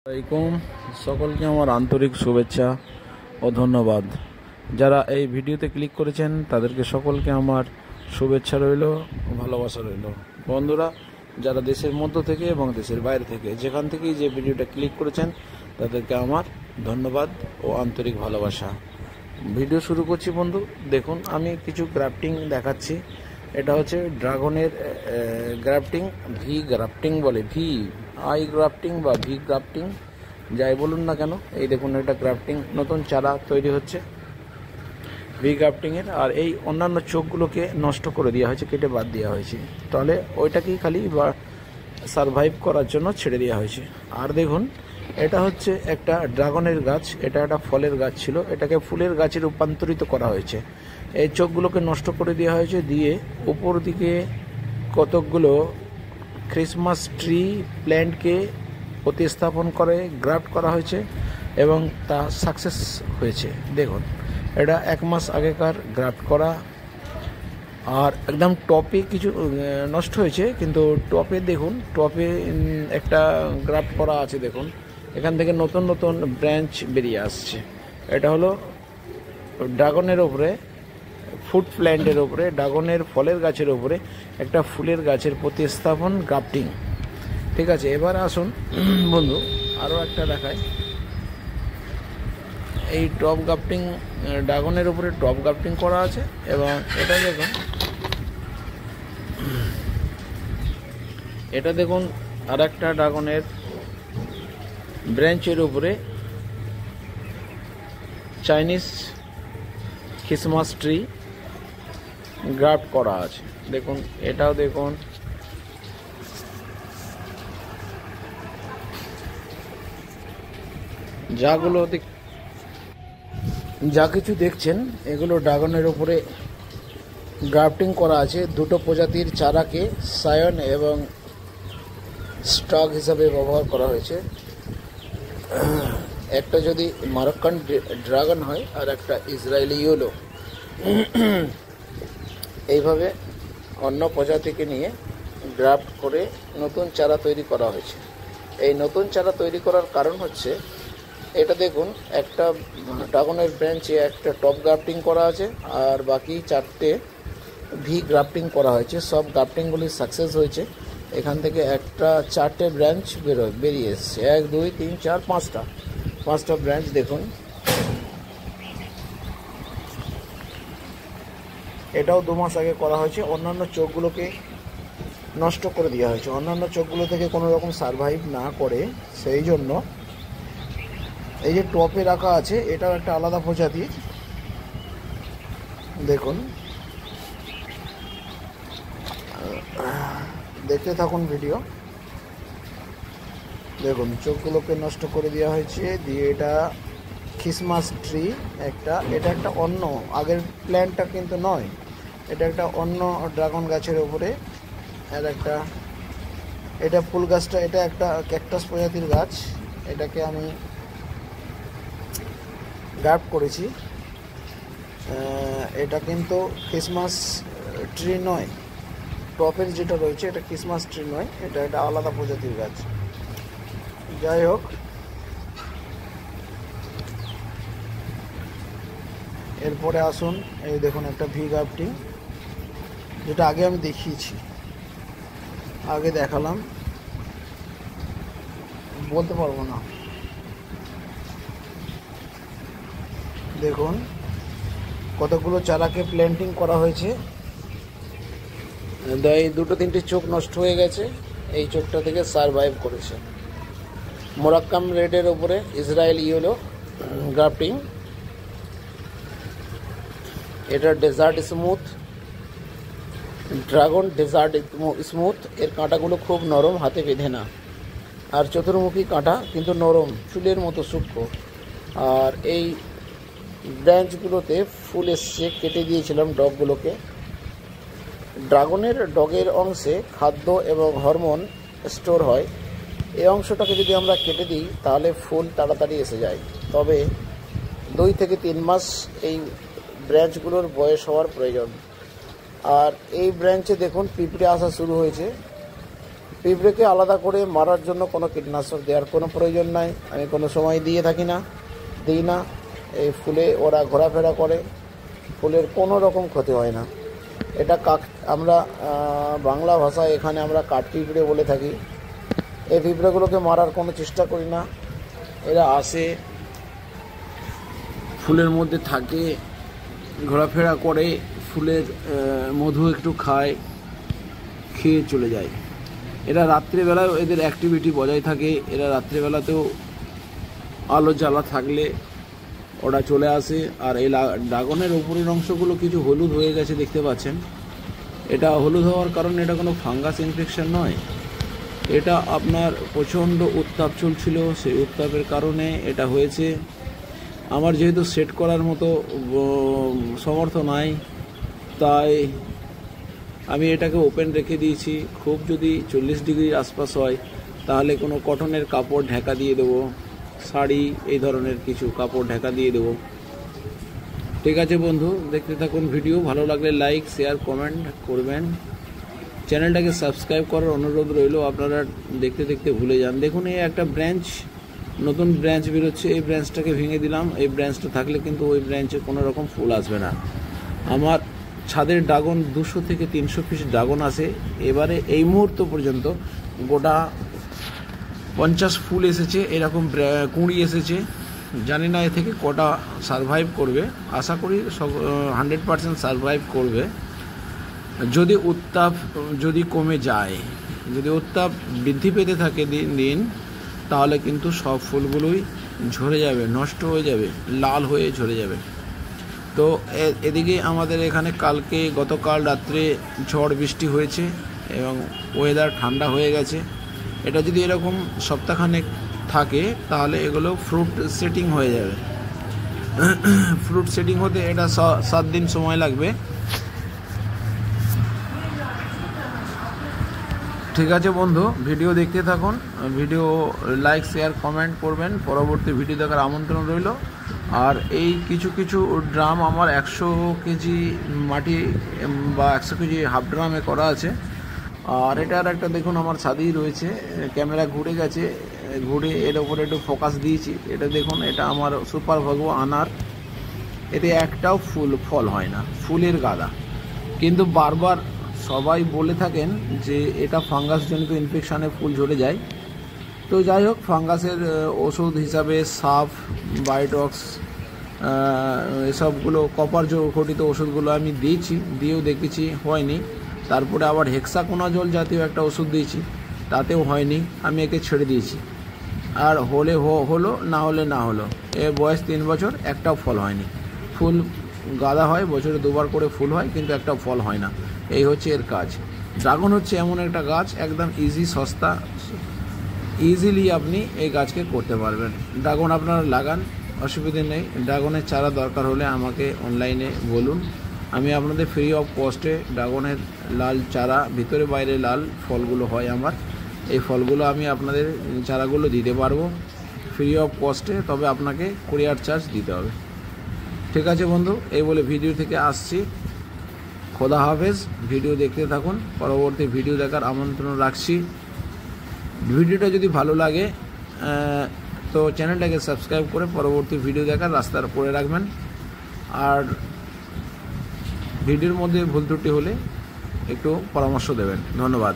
আসসালামাইকুম, সকলকে আমার আন্তরিক শুভেচ্ছা ও ধন্যবাদ। যারা এই ভিডিওতে ক্লিক করেছেন তাদেরকে সকলকে আমার শুভেচ্ছা রইল, ভালোবাসা রইল। বন্ধুরা, যারা দেশের মধ্য থেকে এবং দেশের বাইরে থেকে যেখান থেকেই যে ভিডিওটা ক্লিক করেছেন তাদেরকে আমার ধন্যবাদ ও আন্তরিক ভালোবাসা। ভিডিও শুরু করছি। বন্ধু দেখুন, আমি কিছু গ্রাফটিং দেখাচ্ছি। এটা হচ্ছে ড্রাগনের গ্রাফটিং, ভি গ্রাফটিং বলে, আই গ্রাফটিং বা ভি গ্রাফটিং যাই বলুন না কেন। এই দেখুন, এটা গ্রাফটিং, নতুন চারা তৈরি হচ্ছে ভি গ্রাফটিংয়ের। আর এই অন্যান্য চোখগুলোকে নষ্ট করে দেওয়া হয়েছে, কেটে বাদ দেওয়া হয়েছে, তাহলে ওইটাকেই খালি বা সারভাইভ করার জন্য ছেড়ে দেওয়া হয়েছে। আর দেখুন, এটা হচ্ছে একটা ড্রাগনের গাছ, এটা একটা ফলের গাছ ছিল, এটাকে ফুলের গাছে রূপান্তরিত করা হয়েছে। এই চোখগুলোকে নষ্ট করে দেওয়া হয়েছে, দিয়ে উপর দিকে কতকগুলো ক্রিসমাস ট্রি প্ল্যান্টকে প্রতিস্থাপন করে গ্রাফট করা হয়েছে এবং তা সাকসেস হয়েছে। দেখুন, এটা 1 মাস আগেকার গ্রাফট করা। আর একদম টপে কিছু নষ্ট হয়েছে, কিন্তু টপে দেখুন, টপে একটা গ্রাফট করা আছে। দেখুন, এখান থেকে নতুন নতুন ব্রাঞ্চ বেরিয়ে আসছে। এটা হলো ড্রাগনের ওপরে, ফুড প্ল্যান্টের ওপরে, ড্রাগনের ফলের গাছের ওপরে একটা ফুলের গাছের প্রতিস্থাপন গ্রাফটিং। ঠিক আছে, এবার আসুন বন্ধু, আরও একটা দেখায়। এই টপ গ্রাফটিং, ড্রাগনের উপরে টপ গ্রাফটিং করা আছে। এবং এটা দেখুন, এটা দেখুন আর একটা ড্রাগনের ব্রাঞ্চের উপরে চাইনিজ ক্রিসমাস ট্রি গ্রাফট করা আছে। দেখুন, এটাও দেখুন, যা কিছু দেখছেন এগুলো ড্রাগনের উপরে গ্রাফটিং করা আছে। দুটো প্রজাতির চারাকে সায়ন এবং স্টক হিসাবে ব্যবহার করা হয়েছে। একটা যদি মারক্কান ড্রাগন হয় আর একটা ইসরায়েলি ইয়েলো, এইভাবে অন্য প্রজাতিকে নিয়ে গ্রাফট করে নতুন চারা তৈরি করা হয়েছে। এই নতুন চারা তৈরি করার কারণ হচ্ছে, এটা দেখুন, একটা ড্রাগনের ব্রাঞ্চে একটা টপ গ্রাফটিং করা আছে আর বাকি 4টে ভি গ্রাফটিং করা হয়েছে। সব গ্রাফটিংগুলি সাকসেস হয়েছে। এখান থেকে একটা 4টে ব্রাঞ্চ বেরিয়ে এসছে। 1 2 3 4 5টা ব্রাঞ্চ। দেখুন, এটাও 2 মাস আগে করা হয়েছে। অন্যান্য চোখগুলোকে নষ্ট করে দেওয়া হয়েছে, অন্যান্য চোখগুলো থেকে কোনো রকম সারভাইভ না করে। সেই জন্য এই যে টপে রাখা আছে, এটাও একটা আলাদা প্রজাতির। দেখুন, দেখতে থাকুন ভিডিও। দেখুন, চোখগুলোকে নষ্ট করে দেওয়া হয়েছে, দিয়ে এটা ক্রিসমাস ট্রি একটা। এটা একটা অন্য, আগের প্ল্যান্টটা কিন্তু নয়, এটা একটা অন্য ড্রাগন গাছের উপরে। আর একটা, এটা ফুল গাছটা, এটা একটা ক্যাকটাস প্রজাতির গাছ, এটাকে আমি গ্রাফট করেছি। এটা কিন্তু ক্রিসমাস ট্রি নয়, টপের যেটা রয়েছে এটা ক্রিসমাস ট্রি নয়, এটা একটা আলাদা প্রজাতির গাছ। যাই হোক, এরপরে আসুন, এই দেখুন একটা ভি গ্রাফটিং, যেটা আগে আমি দেখিয়েছি, আগে দেখালাম, বলতে পারবো না। দেখুন, কতগুলো চারাকে প্ল্যান্টিং করা হয়েছে। এই 2-3টে চোখ নষ্ট হয়ে গেছে, এই চোখটা থেকে সারভাইভ করেছে। মোরাক্কাম রেডের উপরে ইসরায়েল ইয়েলো গ্রাফটিং। এটা desert smooth, dragon desert smooth. এর কাঁটাগুলো খুব নরম, হাতে বেঁধে না। আর চতুর্মুখী কাঁটা, কিন্তু নরম, চুলের মতো সূক্ষ্ম। আর এই ব্রাঞ্চগুলোতে ফুল এসছে, কেটে দিয়েছিলাম ডগগুলোকে। ড্রাগনের ডগের অংশে খাদ্য এবং হরমোন স্টোর হয়। এই অংশটাকে যদি আমরা কেটে দিই তাহলে ফুল তাড়াতাড়ি এসে যায়। তবে 2 থেকে 3 মাস এই ব্রাঞ্চগুলোর বয়স হওয়ার প্রয়োজন। আর এই ব্রাঞ্চে দেখুন, পিঁপড়ে আসা শুরু হয়েছে। পিঁপড়েকে আলাদা করে মারার জন্য কোনো কীটনাশক দেওয়ার কোনো প্রয়োজন নাই, আমি কোনো সময় দিই না। এই ফুলে ওরা ঘোরাফেরা করে, ফুলের কোনো রকম ক্ষতি হয় না। এটা আমরা বাংলা ভাষায় এখানে আমরা কাঠ পিঁপড়ে বলে থাকি। এই পিঁপড়েগুলোকে মারার কোনো চেষ্টা করি না। এরা আসে, ফুলের মধ্যে থাকে, ঘোরাফেরা করে, ফুলের মধু একটু খায়, খেয়ে চলে যায়। এরা রাত্রিবেলায় এদের অ্যাক্টিভিটি বজায় থাকে। এরা রাত্রিবেলাতেও আলো জ্বালা থাকলে ওরা চলে আসে। আর এই ড্রাগনের উপরের অংশগুলো কিছু হলুদ হয়ে গেছে, দেখতে পাচ্ছেন। এটা হলুদ হওয়ার কারণে এটা কোনো ফাঙ্গাস ইনফেকশন নয়, এটা আপনার প্রচণ্ড উত্তাপ চলছিল, সেই উত্তাপের কারণে এটা হয়েছে। আমার যেহেতু সেট করার মতো সমর্থ নাই, তাই আমি এটাকে ওপেন রেখে দিয়েছি। খুব যদি 40 ডিগ্রির আশপাশ হয় তাহলে কোনো কটনের কাপড় ঢাকা দিয়ে দেবো, শাড়ি এই ধরনের কিছু কাপড় ঢাকা দিয়ে দেবো। ঠিক আছে বন্ধু, দেখতে থাকুন ভিডিও। ভালো লাগলে লাইক, শেয়ার, কমেন্ট করবেন। চ্যানেলটাকে সাবস্ক্রাইব করার অনুরোধ রইল। আপনারা দেখতে দেখতে ভুলে যান। দেখুন, এই একটা নতুন ব্রাঞ্চ বেরোচ্ছে, এই ব্রাঞ্চটাকে ভেঙে দিলাম। এই ব্রাঞ্চটা থাকলে কিন্তু ওই ব্রাঞ্চে কোনো রকম ফুল আসবে না। আমার ছাদের ড্রাগন 200 থেকে 300 পিস ড্রাগন আসে। এবারে এই মুহূর্ত পর্যন্ত গোটা 50 ফুল এসেছে, এরকম কুঁড়ি এসেছে। জানি না এ থেকে কটা সারভাইভ করবে, আশা করি 100% সারভাইভ করবে। যদি উত্তাপ কমে যায়, যদি উত্তাপ বৃদ্ধি পেতে থাকে দিন দিন, তাহলে কিন্তু সব ফুলগুলোই ঝরে যাবে, নষ্ট হয়ে যাবে, লাল হয়ে ঝরে যাবে। তো এদিকে আমাদের এখানে গতকাল রাত্রে ঝড় বৃষ্টি হয়েছে এবং ওয়েদার ঠান্ডা হয়ে গেছে। এটা যদি এরকম সপ্তাহখানেক থাকে তাহলে এগুলো ফ্রুট সেটিং হয়ে যাবে। ফ্রুট সেটিং হতে এটা 7 দিন সময় লাগবে। ঠিক আছে বন্ধু, ভিডিও দেখতে থাকুন। ভিডিও লাইক, শেয়ার, কমেন্ট করবেন। পরবর্তী ভিডিও দেখার আমন্ত্রণ রইল। আর এই কিছু ড্রাম আমার 100 কেজি মাটি বা 100 কেজি হাফ ড্রামে করা আছে। আর এটার একটা দেখুন আমার ছাদেই রয়েছে, ক্যামেরা ঘুরে গেছে, ঘুরে এর ওপরে একটু ফোকাস দিয়েছি। এটা দেখুন, এটা আমার সুপার ভাগো আনার। এতে একটাও ফল হয় না, ফুলের গাদা। কিন্তু বারবার সবাই বলে থাকেন যে এটা ফাঙ্গাসজনিত ইনফেকশানে ফুল ঝরে যায়। তো যাই হোক, ফাঙ্গাসের ওষুধ হিসাবে সাফ, বায়োটক্স, এসবগুলো কপার ঘটিত ওষুধগুলো আমি দিয়েও দেখেছি, হয়নি। তারপরে আবার হেক্সাকোনাজল জাতীয় একটা ওষুধ দিয়েছি, তাতেও হয়নি। আমি একে ছেড়ে দিয়েছি। আর হলে হলো, না হলে না হলো। এর বয়স 3 বছর, একটাও ফল হয়নি। ফুল গাদা হয়, বছরে 2বার করে ফুল হয়, কিন্তু একটাও ফল হয় না। এই হচ্ছে এর কাজ। ড্রাগন হচ্ছে এমন একটা গাছ, একদম সস্তা, ইজিলি আপনি এই গাছকে করতে পারবেন। ড্রাগন আপনারা লাগান, অসুবিধে নেই। ড্রাগনের চারা দরকার হলে আমাকে অনলাইনে বলুন, আমি আপনাদের ফ্রি অফ কস্টে ড্রাগনের লাল চারা, ভিতরে বাইরে লাল ফলগুলো হয় আমার, এই ফলগুলো আমি আপনাদের চারাগুলো দিতে পারবো ফ্রি অফ কস্টে। তবে আপনাকে কুরিয়ার চার্জ দিতে হবে। ঠিক আছে বন্ধু, এই বলে ভিডিও থেকে আসছি। খোদা হাফেজ। ভিডিও দেখতে থাকুন, পরবর্তী ভিডিও দেখার আমন্ত্রণ রাখছি। ভিডিওটা যদি ভালো লাগে তো চ্যানেলটাকে সাবস্ক্রাইব করে পরবর্তী ভিডিও দেখার রাস্তা করে রাখবেন। আর ভিডিওর মধ্যে ভুল ত্রুটি হলে একটু পরামর্শ দেবেন। ধন্যবাদ।